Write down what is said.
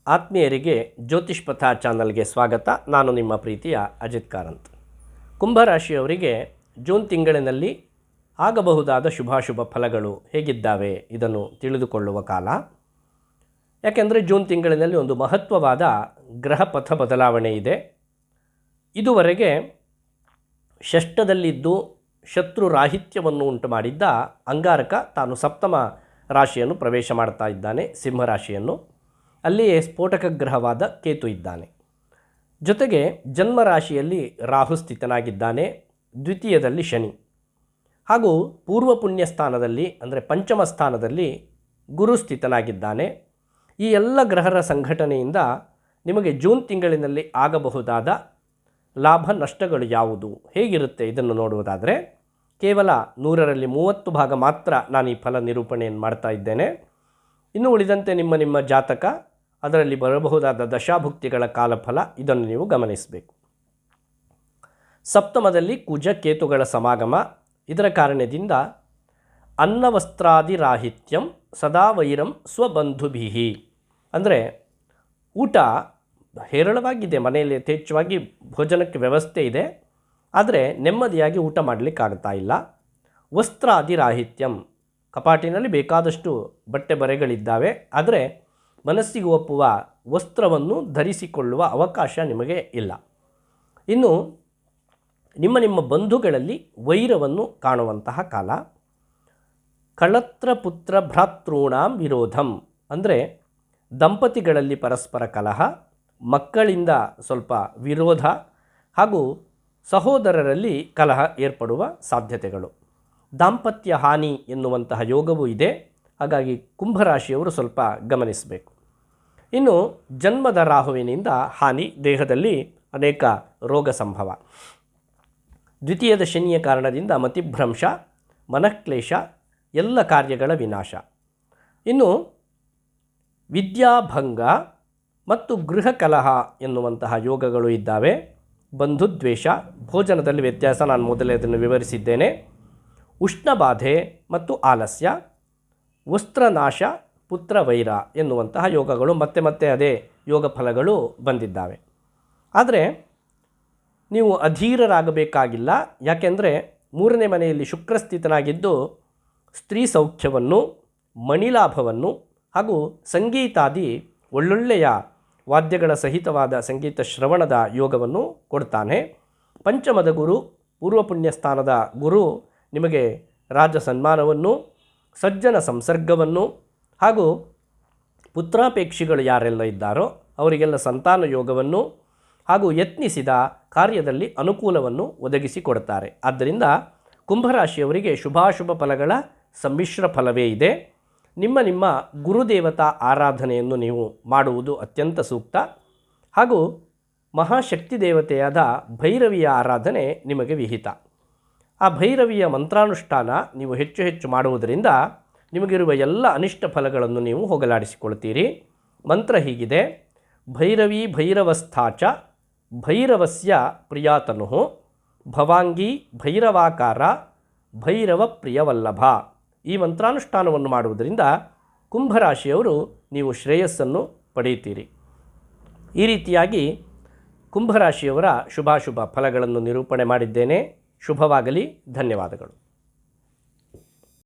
ಆತ್ಮೀಯರಿಗೆ ಜ್ಯೋತಿಷ್ ಪಥ ಚಾನಲ್ಗೆ ಸ್ವಾಗತ. ನಾನು ನಿಮ್ಮ ಪ್ರೀತಿಯ ಅಜಿತ್ ಕಾರಂತ್. ಕುಂಭರಾಶಿಯವರಿಗೆ ಜೂನ್ ತಿಂಗಳಿನಲ್ಲಿ ಆಗಬಹುದಾದ ಶುಭಾಶುಭ ಫಲಗಳು ಹೇಗಿದ್ದಾವೆ ಇದನ್ನು ತಿಳಿದುಕೊಳ್ಳುವ ಕಾಲ. ಯಾಕೆಂದರೆ ಜೂನ್ ತಿಂಗಳಿನಲ್ಲಿ ಒಂದು ಮಹತ್ವವಾದ ಗ್ರಹ ಪಥ ಬದಲಾವಣೆ ಇದೆ. ಇದುವರೆಗೆ ಷಷ್ಠದಲ್ಲಿದ್ದು ಶತ್ರು ರಾಹಿತ್ಯವನ್ನು ಉಂಟು ಮಾಡಿದ್ದ ಅಂಗಾರಕ ತಾನು ಸಪ್ತಮ ರಾಶಿಯನ್ನು ಪ್ರವೇಶ ಮಾಡ್ತಾ ಇದ್ದಾನೆ, ಸಿಂಹರಾಶಿಯನ್ನು. ಅಲ್ಲಿಯೇ ಸ್ಫೋಟಕ ಗ್ರಹವಾದ ಕೇತು ಇದ್ದಾನೆ. ಜೊತೆಗೆ ಜನ್ಮರಾಶಿಯಲ್ಲಿ ರಾಹು ಸ್ಥಿತನಾಗಿದ್ದಾನೆ, ದ್ವಿತೀಯದಲ್ಲಿ ಶನಿ, ಹಾಗೂ ಪೂರ್ವ ಪುಣ್ಯ ಸ್ಥಾನದಲ್ಲಿ ಅಂದರೆ ಪಂಚಮ ಸ್ಥಾನದಲ್ಲಿ ಗುರು ಸ್ಥಿತನಾಗಿದ್ದಾನೆ. ಈ ಎಲ್ಲ ಗ್ರಹರ ಸಂಘಟನೆಯಿಂದ ನಿಮಗೆ ಜೂನ್ ತಿಂಗಳಿನಲ್ಲಿ ಆಗಬಹುದಾದ ಲಾಭ ನಷ್ಟಗಳು ಯಾವುದು, ಹೇಗಿರುತ್ತೆ ಇದನ್ನು ನೋಡುವುದಾದರೆ ಕೇವಲ 100ರಲ್ಲಿ 30 ಭಾಗ ಮಾತ್ರ ನಾನು ಈ ಫಲ ನಿರೂಪಣೆಯನ್ನು ಮಾಡ್ತಾ ಇದ್ದೇನೆ. ಇನ್ನು ಉಳಿದಂತೆ ನಿಮ್ಮ ಜಾತಕ, ಅದರಲ್ಲಿ ಬರಬಹುದಾದ ದಶಾಭುಕ್ತಿಗಳ ಕಾಲಫಲ ಇದನ್ನು ನೀವು ಗಮನಿಸಬೇಕು. ಸಪ್ತಮದಲ್ಲಿ ಕುಜ ಕೇತುಗಳ ಸಮಾಗಮ. ಇದರ ಕಾರಣದಿಂದ ಅನ್ನವಸ್ತ್ರಾದಿರಾಹಿತ್ಯಂ ಸದಾ ವೈರಂ ಸ್ವಬಂಧುಭಿಹಿ, ಅಂದರೆ ಊಟ ಹೇರಳವಾಗಿದೆ, ಮನೆಯಲ್ಲಿ ಯಥೇಚ್ಛವಾಗಿ ಭೋಜನಕ್ಕೆ ವ್ಯವಸ್ಥೆ ಇದೆ, ಆದರೆ ನೆಮ್ಮದಿಯಾಗಿ ಊಟ ಮಾಡಲಿಕ್ಕಾಗ್ತಾ ಇಲ್ಲ. ವಸ್ತ್ರಾದಿರಾಹಿತ್ಯಂ, ಕಪಾಟಿನಲ್ಲಿ ಬೇಕಾದಷ್ಟು ಬಟ್ಟೆ ಬರೆಗಳಿದ್ದಾವೆ, ಆದರೆ ಮನಸ್ಸಿಗೆ ಒಪ್ಪುವ ವಸ್ತ್ರವನ್ನು ಧರಿಸಿಕೊಳ್ಳುವ ಅವಕಾಶ ನಿಮಗೆ ಇಲ್ಲ. ಇನ್ನು ನಿಮ್ಮ ಬಂಧುಗಳಲ್ಲಿ ವೈರವನ್ನು ಕಾಣುವಂತಹ ಕಾಲ. ಕಳತ್ರ ಪುತ್ರ ಭ್ರಾತೃಣಾಂ ವಿರೋಧಂ, ಅಂದರೆ ದಂಪತಿಗಳಲ್ಲಿ ಪರಸ್ಪರ ಕಲಹ, ಮಕ್ಕಳಿಂದ ಸ್ವಲ್ಪ ವಿರೋಧ, ಹಾಗೂ ಸಹೋದರರಲ್ಲಿ ಕಲಹ ಏರ್ಪಡುವ ಸಾಧ್ಯತೆಗಳು. ದಾಂಪತ್ಯ ಹಾನಿ ಎನ್ನುವಂತಹ ಯೋಗವೂ ಇದೆ. ಹಾಗಾಗಿ ಕುಂಭರಾಶಿಯವರು ಸ್ವಲ್ಪ ಗಮನಿಸಬೇಕು. ಇನ್ನು ಜನ್ಮದ ರಾಹುವಿನಿಂದ ಹಾನಿ, ದೇಹದಲ್ಲಿ ಅನೇಕ ರೋಗ ಸಂಭವ. ದ್ವಿತೀಯದ ಶನಿಯ ಕಾರಣದಿಂದ ಮತಿಭ್ರಂಶ, ಮನಃಕ್ಲೇಶ, ಎಲ್ಲ ಕಾರ್ಯಗಳ ವಿನಾಶ. ಇನ್ನು ವಿದ್ಯಾಭಂಗ ಮತ್ತು ಗೃಹ ಕಲಹ ಎನ್ನುವಂತಹ ಯೋಗಗಳು ಇದ್ದಾವೆ. ಬಂಧುದ್ವೇಷ, ಭೋಜನದಲ್ಲಿ ವ್ಯತ್ಯಾಸ, ನಾನು ಮೊದಲೇ ಅದನ್ನು ವಿವರಿಸಿದ್ದೇನೆ. ಉಷ್ಣಬಾಧೆ ಮತ್ತು ಆಲಸ್ಯ, ವಸ್ತ್ರನಾಶ, ಪುತ್ರವೈರ ಎನ್ನುವಂತಹ ಯೋಗಗಳು ಮತ್ತೆ ಅದೇ ಯೋಗ ಫಲಗಳು ಬಂದಿದ್ದಾವೆ. ಆದರೆ ನೀವು ಅಧೀರರಾಗಬೇಕಾಗಿಲ್ಲ. ಯಾಕೆಂದರೆ 3ನೇ ಮನೆಯಲ್ಲಿ ಶುಕ್ರಸ್ಥಿತನಾಗಿದ್ದು ಸ್ತ್ರೀ ಸೌಖ್ಯವನ್ನು, ಮಣಿಲಾಭವನ್ನು ಹಾಗೂ ಸಂಗೀತಾದಿ ಒಳ್ಳೊಳ್ಳೆಯ ವಾದ್ಯಗಳ ಸಹಿತವಾದ ಸಂಗೀತ ಶ್ರವಣದ ಯೋಗವನ್ನು ಕೊಡ್ತಾನೆ. ಪಂಚಮದ ಗುರು, ಪೂರ್ವ ಪುಣ್ಯ ಸ್ಥಾನದ ಗುರು ನಿಮಗೆ ರಾಜ ಸನ್ಮಾನವನ್ನು, ಸಜ್ಜನ ಸಂಸರ್ಗವನ್ನು, ಹಾಗೂ ಪುತ್ರಾಪೇಕ್ಷಿಗಳು ಯಾರೆಲ್ಲ ಇದ್ದಾರೋ ಅವರಿಗೆಲ್ಲ ಸಂತಾನ ಯೋಗವನ್ನು ಹಾಗೂ ಯತ್ನಿಸಿದ ಕಾರ್ಯದಲ್ಲಿ ಅನುಕೂಲವನ್ನು ಒದಗಿಸಿಕೊಡ್ತಾರೆ. ಆದ್ದರಿಂದ ಕುಂಭರಾಶಿಯವರಿಗೆ ಶುಭಾಶುಭ ಫಲಗಳ ಸಮ್ಮಿಶ್ರ ಫಲವೇ ಇದೆ. ನಿಮ್ಮ ಗುರುದೇವತಾ ಆರಾಧನೆಯನ್ನು ನೀವು ಮಾಡುವುದು ಅತ್ಯಂತ ಸೂಕ್ತ. ಹಾಗೂ ಮಹಾಶಕ್ತಿ ದೇವತೆಯಾದ ಭೈರವಿಯ ಆರಾಧನೆ ನಿಮಗೆ ವಿಹಿತ. ಆ ಭೈರವಿಯ ಮಂತ್ರಾನುಷ್ಠಾನ ನೀವು ಹೆಚ್ಚು ಮಾಡುವುದರಿಂದ ನಿಮಗಿರುವ ಎಲ್ಲ ಅನಿಷ್ಟ ಫಲಗಳನ್ನು ನೀವು ಹೋಗಲಾಡಿಸಿಕೊಳ್ತೀರಿ. ಮಂತ್ರ ಹೀಗಿದೆ: ಭೈರವಿ ಭೈರವಸ್ಥಾಚ ಭೈರವಸ್ಯ ಪ್ರಿಯಾತನು ಭವಾಂಗಿ ಭೈರವಾಕಾರ ಭೈರವ ಪ್ರಿಯವಲ್ಲಭ. ಈ ಮಂತ್ರಾನುಷ್ಠಾನವನ್ನು ಮಾಡುವುದರಿಂದ ಕುಂಭರಾಶಿಯವರು ನೀವು ಶ್ರೇಯಸ್ಸನ್ನು ಪಡೆಯುತ್ತೀರಿ. ಈ ರೀತಿಯಾಗಿ ಕುಂಭರಾಶಿಯವರ ಶುಭಾಶುಭ ಫಲಗಳನ್ನು ನಿರೂಪಣೆ ಮಾಡಿದ್ದೇನೆ. ಶುಭವಾಗಲಿ. ಧನ್ಯವಾದಗಳು.